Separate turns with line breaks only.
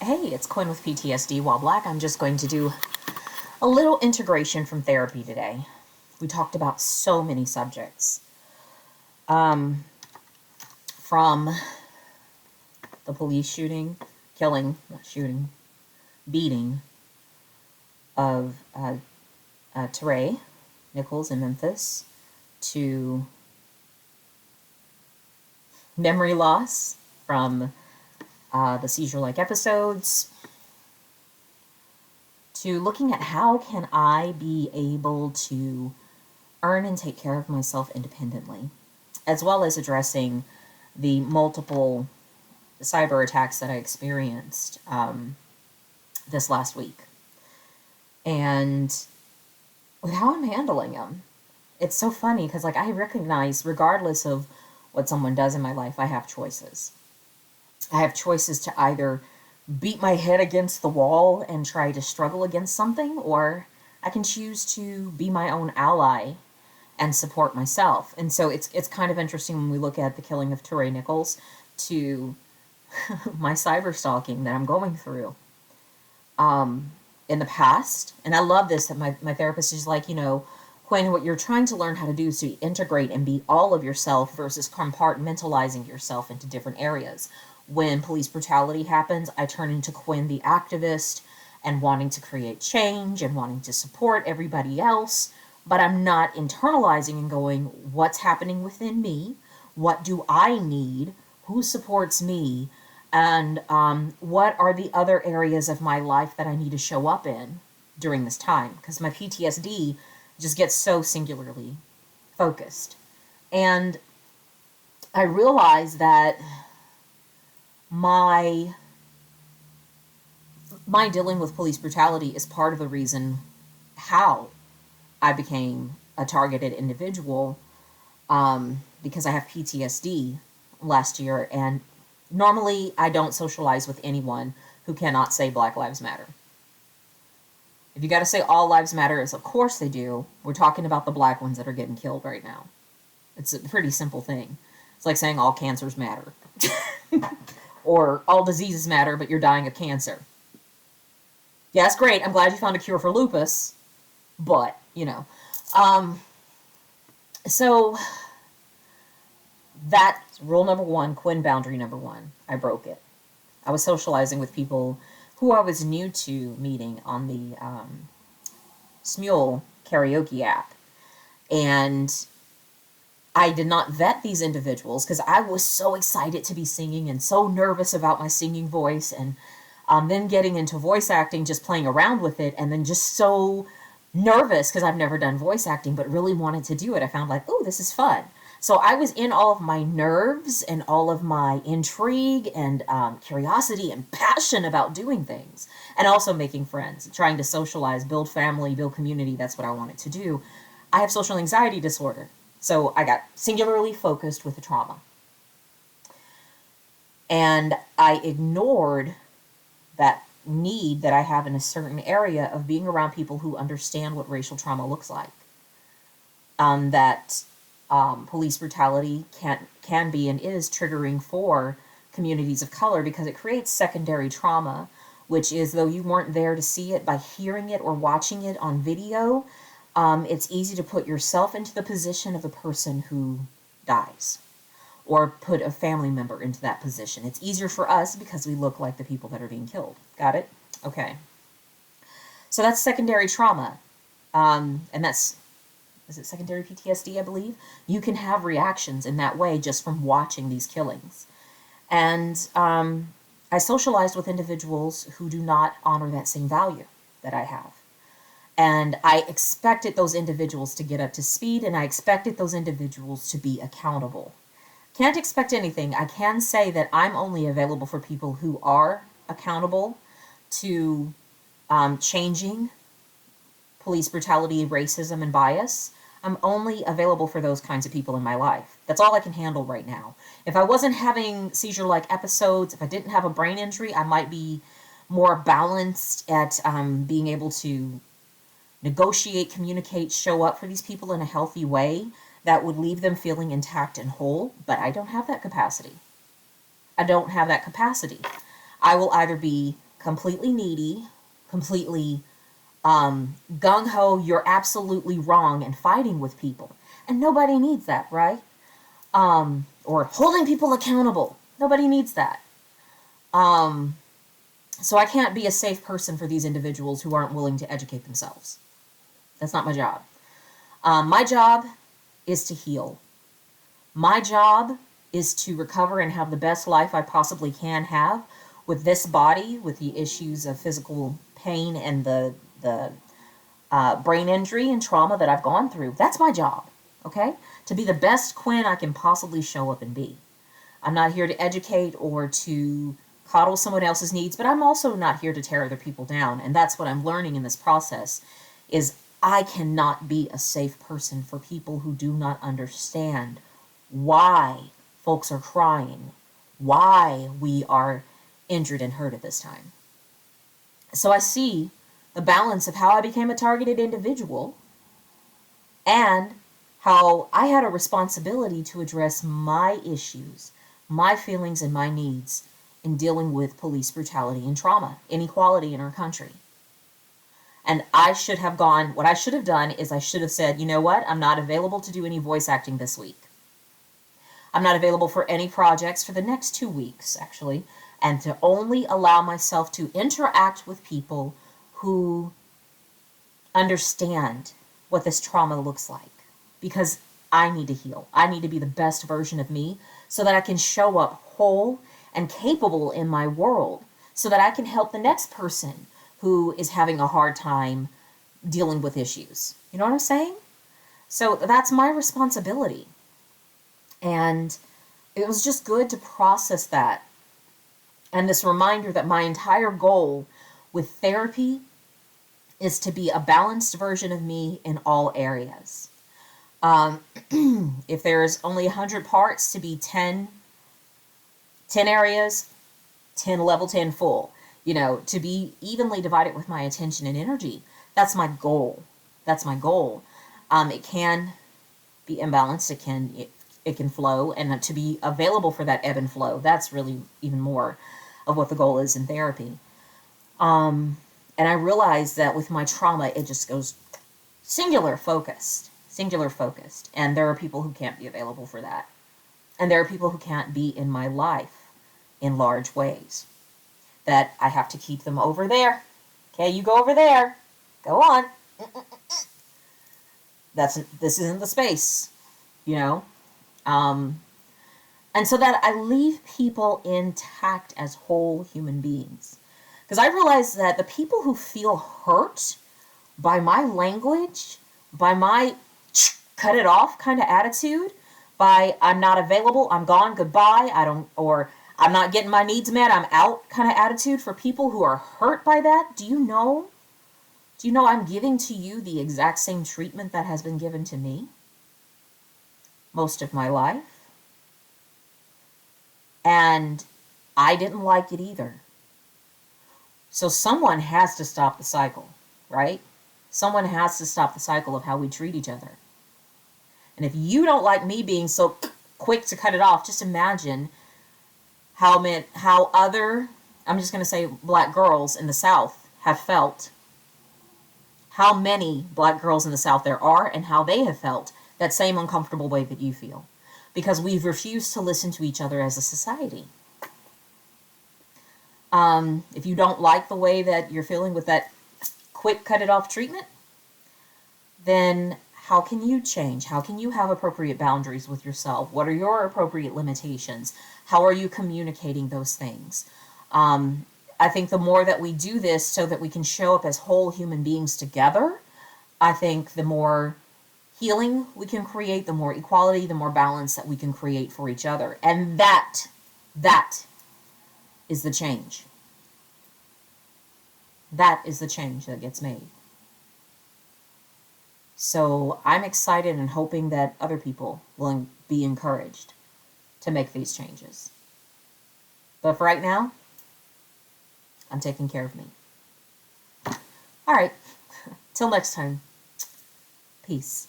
Hey, it's Quinn with PTSD While Black. I'm just going to do a little integration from therapy today. We talked about so many subjects. From the police beating of Teray Nichols in Memphis, to memory loss from the seizure-like episodes, to looking at how can I be able to earn and take care of myself independently, as well as addressing the multiple cyber attacks that I experienced this last week, and with how I'm handling them. It's so funny because I recognize, regardless of what someone does in my life, I have choices. I have choices to either beat my head against the wall and try to struggle against something, or I can choose to be my own ally and support myself. And so it's kind of interesting when we look at the killing of Teray Nichols to my cyber stalking that I'm going through in the past. And I love this, that my therapist is like, Quinn, what you're trying to learn how to do is to integrate and be all of yourself versus compartmentalizing yourself into different areas. When police brutality happens, I turn into Quinn the activist and wanting to create change and wanting to support everybody else, but I'm not internalizing and going, what's happening within me? What do I need? Who supports me? And what are the other areas of my life that I need to show up in during this time? Because my PTSD just gets so singularly focused. And I realize that my dealing with police brutality is part of the reason how I became a targeted individual, because I have PTSD last year, and normally I don't socialize with anyone who cannot say Black Lives Matter. If you got to say all lives matter, of course they do. We're talking about the black ones that are getting killed right now. It's a pretty simple thing. It's like saying all cancers matter. Or all diseases matter, but you're dying of cancer. Yeah, that's great. I'm glad you found a cure for lupus. But, So that's rule number one, Quinn boundary number one. I broke it. I was socializing with people who I was new to meeting on the Smule karaoke app. And I did not vet these individuals because I was so excited to be singing and so nervous about my singing voice, and then getting into voice acting, just playing around with it, and then just so nervous because I've never done voice acting but really wanted to do it. I found oh, this is fun. So I was in all of my nerves and all of my intrigue and curiosity and passion about doing things, and also making friends, trying to socialize, build family, build community. That's what I wanted to do. I have social anxiety disorder. So I got singularly focused with the trauma. And I ignored that need that I have in a certain area of being around people who understand what racial trauma looks like. That police brutality can be and is triggering for communities of color because it creates secondary trauma, which is, though you weren't there to see it, by hearing it or watching it on video, it's easy to put yourself into the position of the person who dies, or put a family member into that position. It's easier for us because we look like the people that are being killed. Got it? Okay. So that's secondary trauma. And is it secondary PTSD, I believe? You can have reactions in that way just from watching these killings. And I socialized with individuals who do not honor that same value that I have. And I expected those individuals to get up to speed, and I expected those individuals to be accountable. Can't expect anything. I can say that I'm only available for people who are accountable to changing police brutality, racism, and bias. I'm only available for those kinds of people in my life. That's all I can handle right now. If I wasn't having seizure-like episodes, if I didn't have a brain injury, I might be more balanced at being able to negotiate, communicate, show up for these people in a healthy way that would leave them feeling intact and whole, but I don't have that capacity. I don't have that capacity. I will either be completely needy, completely gung-ho, you're absolutely wrong, and fighting with people. And nobody needs that, right? Or holding people accountable. Nobody needs that. So I can't be a safe person for these individuals who aren't willing to educate themselves. That's not my job. My job is to heal. My job is to recover and have the best life I possibly can have with this body, with the issues of physical pain and the brain injury and trauma that I've gone through. That's my job, okay? To be the best Quinn I can possibly show up and be. I'm not here to educate or to coddle someone else's needs, but I'm also not here to tear other people down. And that's what I'm learning in this process is I cannot be a safe person for people who do not understand why folks are crying, why we are injured and hurt at this time. So I see the balance of how I became a targeted individual and how I had a responsibility to address my issues, my feelings, and my needs in dealing with police brutality and trauma, inequality in our country. And I should have gone, what I should have done is I should have said, you know what, I'm not available to do any voice acting this week. I'm not available for any projects for the next 2 weeks, actually, and to only allow myself to interact with people who understand what this trauma looks like. Because I need to heal. I need to be the best version of me so that I can show up whole and capable in my world so that I can help the next person who is having a hard time dealing with issues. You know what I'm saying? So that's my responsibility. And it was just good to process that. And this reminder that my entire goal with therapy is to be a balanced version of me in all areas. If there's only 100 parts, to be 10 areas, 10 level, 10 full. To be evenly divided with my attention and energy. That's my goal. That's my goal. It can be imbalanced. It can flow, and to be available for that ebb and flow. That's really even more of what the goal is in therapy. And I realized that with my trauma, it just goes singular focused. And there are people who can't be available for that. And there are people who can't be in my life in large ways. That I have to keep them over there. Okay, you go over there. Go on. This isn't the space, and so that I leave people intact as whole human beings. Because I realize that the people who feel hurt by my language, by my cut it off kind of attitude, by I'm not available, I'm gone, goodbye, or I'm not getting my needs met, I'm out kind of attitude, for people who are hurt by that, do you know I'm giving to you the exact same treatment that has been given to me most of my life? And I didn't like it either. So someone has to stop the cycle, right? Someone has to stop the cycle of how we treat each other. And if you don't like me being so quick to cut it off, just imagine how other, I'm just going to say black girls in the South have felt. How many black girls in the South there are and how they have felt that same uncomfortable way that you feel. Because we've refused to listen to each other as a society. If you don't like the way that you're feeling with that quick cut it off treatment, then how can you change? How can you have appropriate boundaries with yourself? What are your appropriate limitations? How are you communicating those things? I think the more that we do this so that we can show up as whole human beings together, I think the more healing we can create, the more equality, the more balance that we can create for each other. And that is the change. That is the change that gets made. So I'm excited and hoping that other people will be encouraged to make these changes. But for right now, I'm taking care of me. All right. Till next time. Peace.